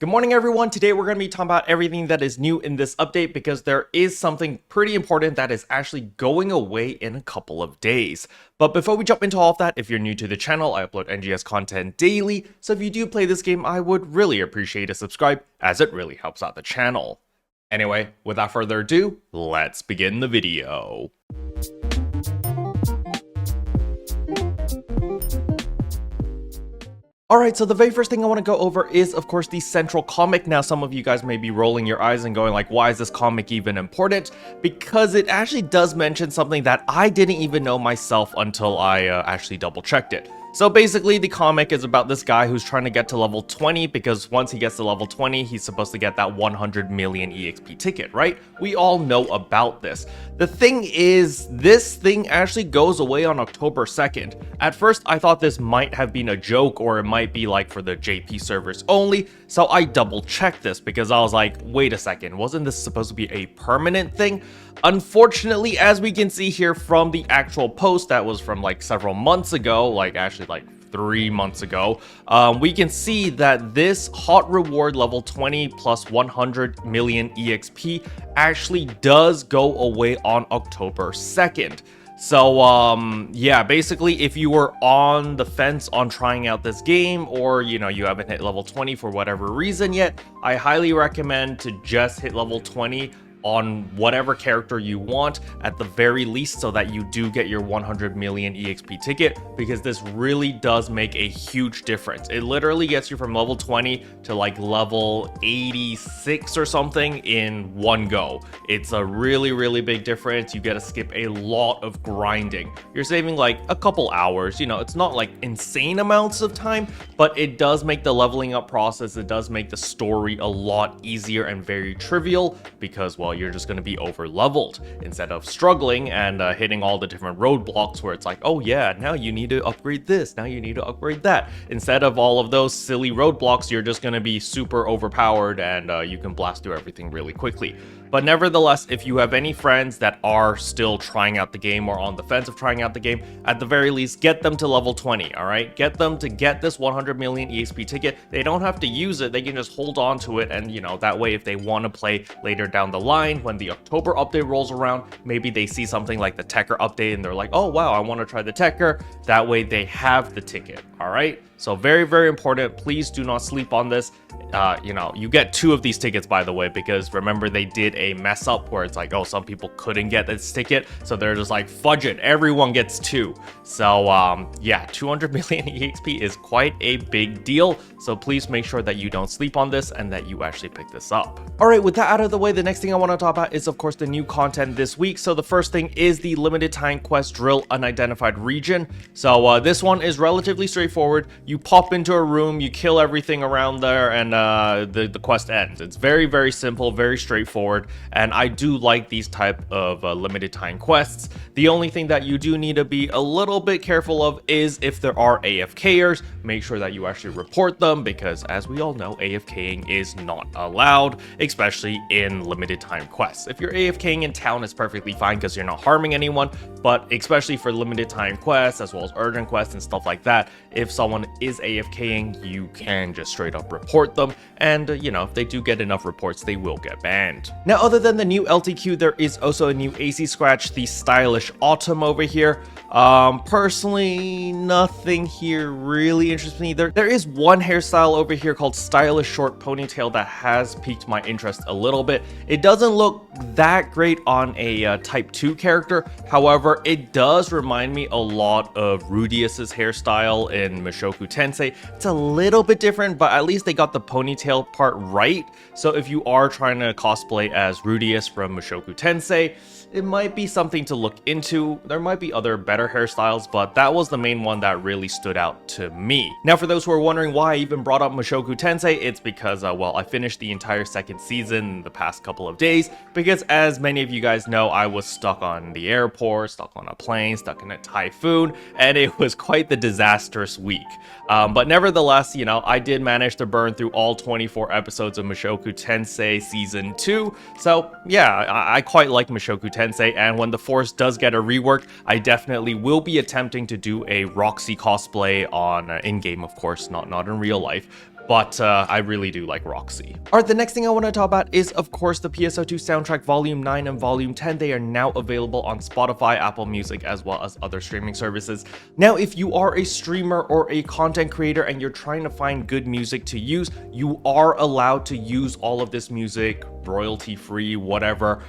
Good morning, everyone. Today we're going to be talking about everything that is new in this update because there is something pretty important that is actually going away in a couple of days. But before we jump into all of that, if you're new to the channel, I upload NGS content daily. So if you do play this game, I would really appreciate a subscribe as it really helps out the channel. Anyway, without further ado, let's begin the video. Alright, so the very first thing I want to go over is, of course, the central comic. Now, some of you guys may be rolling your eyes and going like, why is this comic even important? Because it actually does mention something that I didn't even know myself until I actually double checked it. So basically, the comic is about this guy who's trying to get to level 20 because once he gets to level 20, he's supposed to get that 100 million EXP ticket, right? We all know about this. The thing is, this thing actually goes away on October 2nd. At first, I thought this might have been a joke or it might be like for the JP servers only, so I double checked this because I was like, wait a second, wasn't this supposed to be a permanent thing? Unfortunately, as we can see here from the actual post that was from like several months ago, like 3 months ago, we can see that this hot reward level 20 plus 100 million EXP actually does go away on October 2nd. So, yeah, basically, if you were on the fence on trying out this game, or, you haven't hit level 20 for whatever reason yet, I highly recommend to just hit level 20 on whatever character you want at the very least, so that you do get your 100 million EXP ticket, because this really does make a huge difference. It literally gets you from level 20 to like level 86 or something in one go. It's a really big difference. You get to skip a lot of grinding. You're saving like a couple hours. It's not like insane amounts of time, but it does make the leveling up process, it does make the story a lot easier and very trivial, because, well, you're just going to be over leveled instead of struggling and hitting all the different roadblocks where it's like, oh yeah, now you need to upgrade this, now you need to upgrade that. Instead of all of those silly roadblocks, you're just going to be super overpowered and you can blast through everything really quickly. But nevertheless, if you have any friends that are still trying out the game or on the fence of trying out the game, at the very least, get them to level 20, alright? Get them to get this 100 million EXP ticket. They don't have to use it, they can just hold on to it, and that way if they want to play later down the line, when the October update rolls around, maybe they see something like the Tekker update and they're like, oh wow, I want to try the Tekker. That way they have the ticket, alright? So very important, please do not sleep on this. You get 2 of these tickets, by the way, because remember they did a mess up where it's like, oh, some people couldn't get this ticket, so they're just like, fudge it, everyone gets 2. So yeah, 200 million EXP is quite a big deal, so please make sure that you don't sleep on this and that you actually pick this up. Alright, with that out of the way, the next thing I want to talk about is, of course, the new content this week. So the first thing is the limited time quest drill unidentified region. So this one is relatively straightforward. You pop into a room, you kill everything around there, and the quest ends. It's very simple, very straightforward, and I do like these type of limited time quests. The only thing that you do need to be a little bit careful of is if there are AFKers, make sure that you actually report them, because as we all know, AFKing is not allowed, especially in limited time quests. If you're AFKing in town, it's perfectly fine because you're not harming anyone, but especially for limited time quests as well as urgent quests and stuff like that, if someone is AFKing, you can just straight up report them, and if they do get enough reports, they will get banned. Now, other than the new LTQ, there is also a new AC scratch, the stylish autumn over here. Personally, nothing here really interests me. There is one hairstyle over here called stylish short ponytail that has piqued my interest a little bit. It doesn't look that great on a type 2 character, however, it does remind me a lot of Rudeus's hairstyle in Mushoku Tensei. It's a little bit different, but at least they got the ponytail part right. So if you are trying to cosplay as Rudeus from Mushoku Tensei, it might be something to look into. There might be other better hairstyles, but that was the main one that really stood out to me. Now, for those who are wondering why I even brought up Mushoku Tensei, it's because, well, I finished the entire second season in the past couple of days, because as many of you guys know, I was stuck on the airport, stuck on a plane, stuck in a typhoon, and it was quite the disastrous week. But nevertheless, I did manage to burn through all 24 episodes of Mushoku Tensei Season 2, so yeah, I quite like Mushoku Tensei. And when the Force does get a rework, I definitely will be attempting to do a Roxy cosplay on in-game, of course, not in real life, but I really do like Roxy. Alright, the next thing I want to talk about is, of course, the PSO2 soundtrack Volume 9 and Volume 10. They are now available on Spotify, Apple Music, as well as other streaming services. Now, if you are a streamer or a content creator and you're trying to find good music to use, you are allowed to use all of this music royalty free, whatever.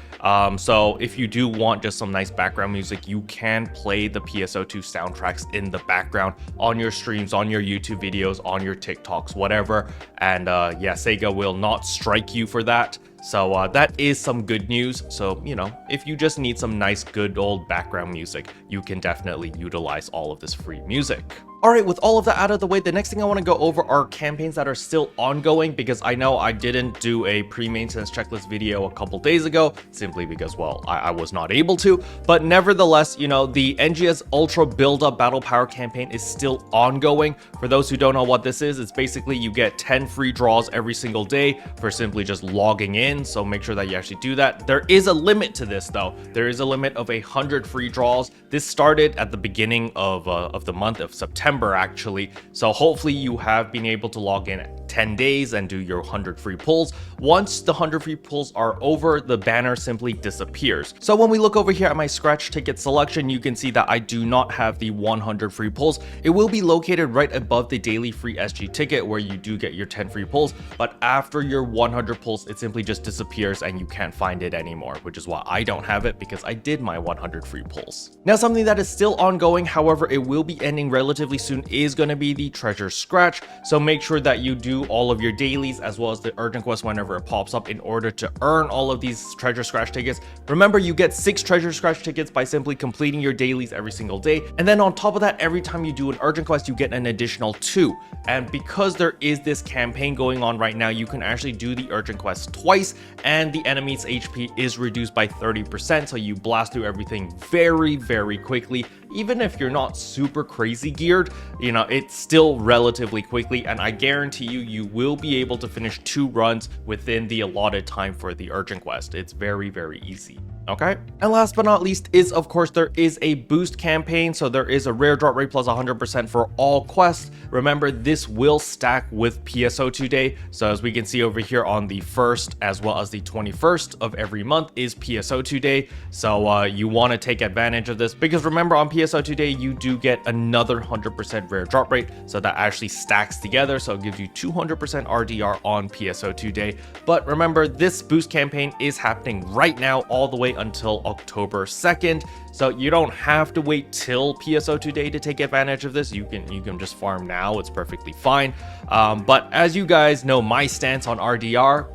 So if you do want just some nice background music, you can play the PSO2 soundtracks in the background on your streams, on your YouTube videos, on your TikToks, whatever. And yeah, Sega will not strike you for that. So that is some good news. So, you know, if you just need some nice, good old background music, you can definitely utilize all of this free music. Alright, with all of that out of the way, the next thing I want to go over are campaigns that are still ongoing, because I know I didn't do a pre-maintenance checklist video a couple days ago, simply because, well, I was not able to. But nevertheless, you know, the NGS Ultra Build-Up Battle Power campaign is still ongoing. For those who don't know what this is, it's basically you get 10 free draws every single day for simply just logging in, so make sure that you actually do that. There is a limit to this, though. There is a limit of 100 free draws. This started at the beginning of the month of September, actually, so hopefully you have been able to log in 10 days and do your 100 free pulls. Once the 100 free pulls are over, the banner simply disappears. So when we look over here at my scratch ticket selection, you can see that I do not have the 100 free pulls. It will be located right above the daily free SG ticket where you do get your 10 free pulls, but after your 100 pulls, it simply just disappears and you can't find it anymore, which is why I don't have it, because I did my 100 free pulls. Now, something that is still ongoing, however, it will be ending relatively soon, is going to be the treasure scratch. So make sure that you do all of your dailies as well as the urgent quest whenever it pops up in order to earn all of these treasure scratch tickets. Remember, you get 6 treasure scratch tickets by simply completing your dailies every single day, and then on top of that, every time you do an urgent quest, you get an additional 2. And because there is this campaign going on right now, you can actually do the urgent quest twice, and the enemy's HP is reduced by 30%, so you blast through everything very, very quickly. Even if you're not super crazy geared, you know, it's still relatively quickly, and I guarantee you, you will be able to finish 2 runs within the allotted time for the urgent quest. It's very, very easy. Okay, and last but not least is, of course, there is a boost campaign. So there is a rare drop rate plus 100% for all quests. Remember, this will stack with PSO2 Day. So as we can see over here, on the 1st as well as the 21st of every month is PSO2 Day. So you want to take advantage of this, because remember, on PSO2 Day you do get another 100% rare drop rate, so that actually stacks together, so it gives you 200% RDR on PSO2 Day. But remember, this boost campaign is happening right now all the way until October 2nd, so you don't have to wait till PSO2 Day to take advantage of this. You can just farm now, it's perfectly fine. But as you guys know, my stance on RDR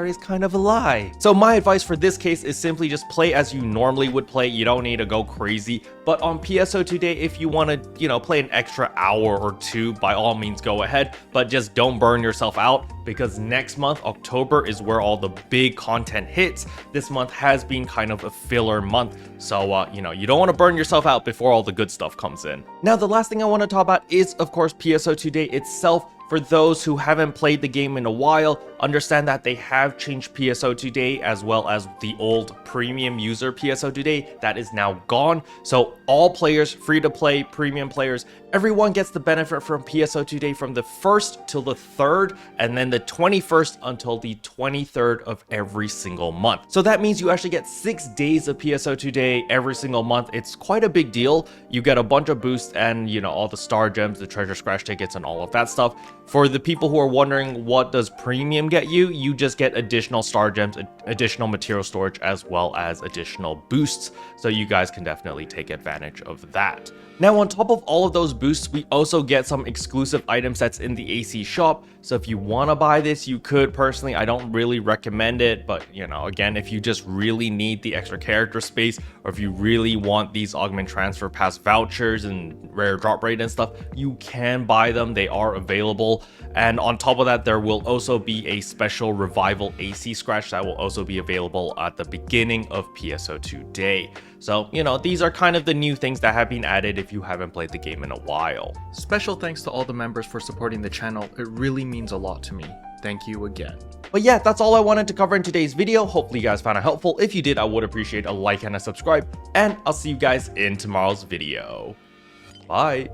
is kind of a lie. So my advice for this case is simply just play as you normally would play. You don't need to go crazy. But on PSO2 Day, if you want to, you know, play an extra hour or 2, by all means go ahead, but just don't burn yourself out, because next month, October, is where all the big content hits. This month has been kind of a filler month, so you know, you don't want to burn yourself out before all the good stuff comes in. Now, the last thing I want to talk about is, of course, PSO2 Day itself. For those who haven't played the game in a while, understand that they have changed PSO2 Day, as well as the old premium user PSO2 Day that is now gone. So all players, free to play, premium players, everyone gets the benefit from PSO2 Day from the 1st till the 3rd, and then the 21st until the 23rd of every single month. So that means you actually get 6 days of PSO2 Day every single month. It's quite a big deal. You get a bunch of boosts and, you know, all the star gems, the treasure scratch tickets, and all of that stuff. For the people who are wondering what does premium get you, you just get additional star gems, additional material storage, as well as additional boosts. So you guys can definitely take advantage of that. Now, on top of all of those boosts, we also get some exclusive item sets in the AC shop. So if you want to buy this, you could. Personally, I don't really recommend it, but you know, again, if you just really need the extra character space, or if you really want these augment transfer pass vouchers and rare drop rate and stuff, you can buy them. They are available. And on top of that, there will also be a special revival AC scratch that will also be available at the beginning of PSO2 Day. So, you know, these are kind of the new things that have been added if you haven't played the game in a while. Special thanks to all the members for supporting the channel. It really means a lot to me. Thank you again. But yeah, that's all I wanted to cover in today's video. Hopefully you guys found it helpful. If you did, I would appreciate a like and a subscribe. And I'll see you guys in tomorrow's video. Bye.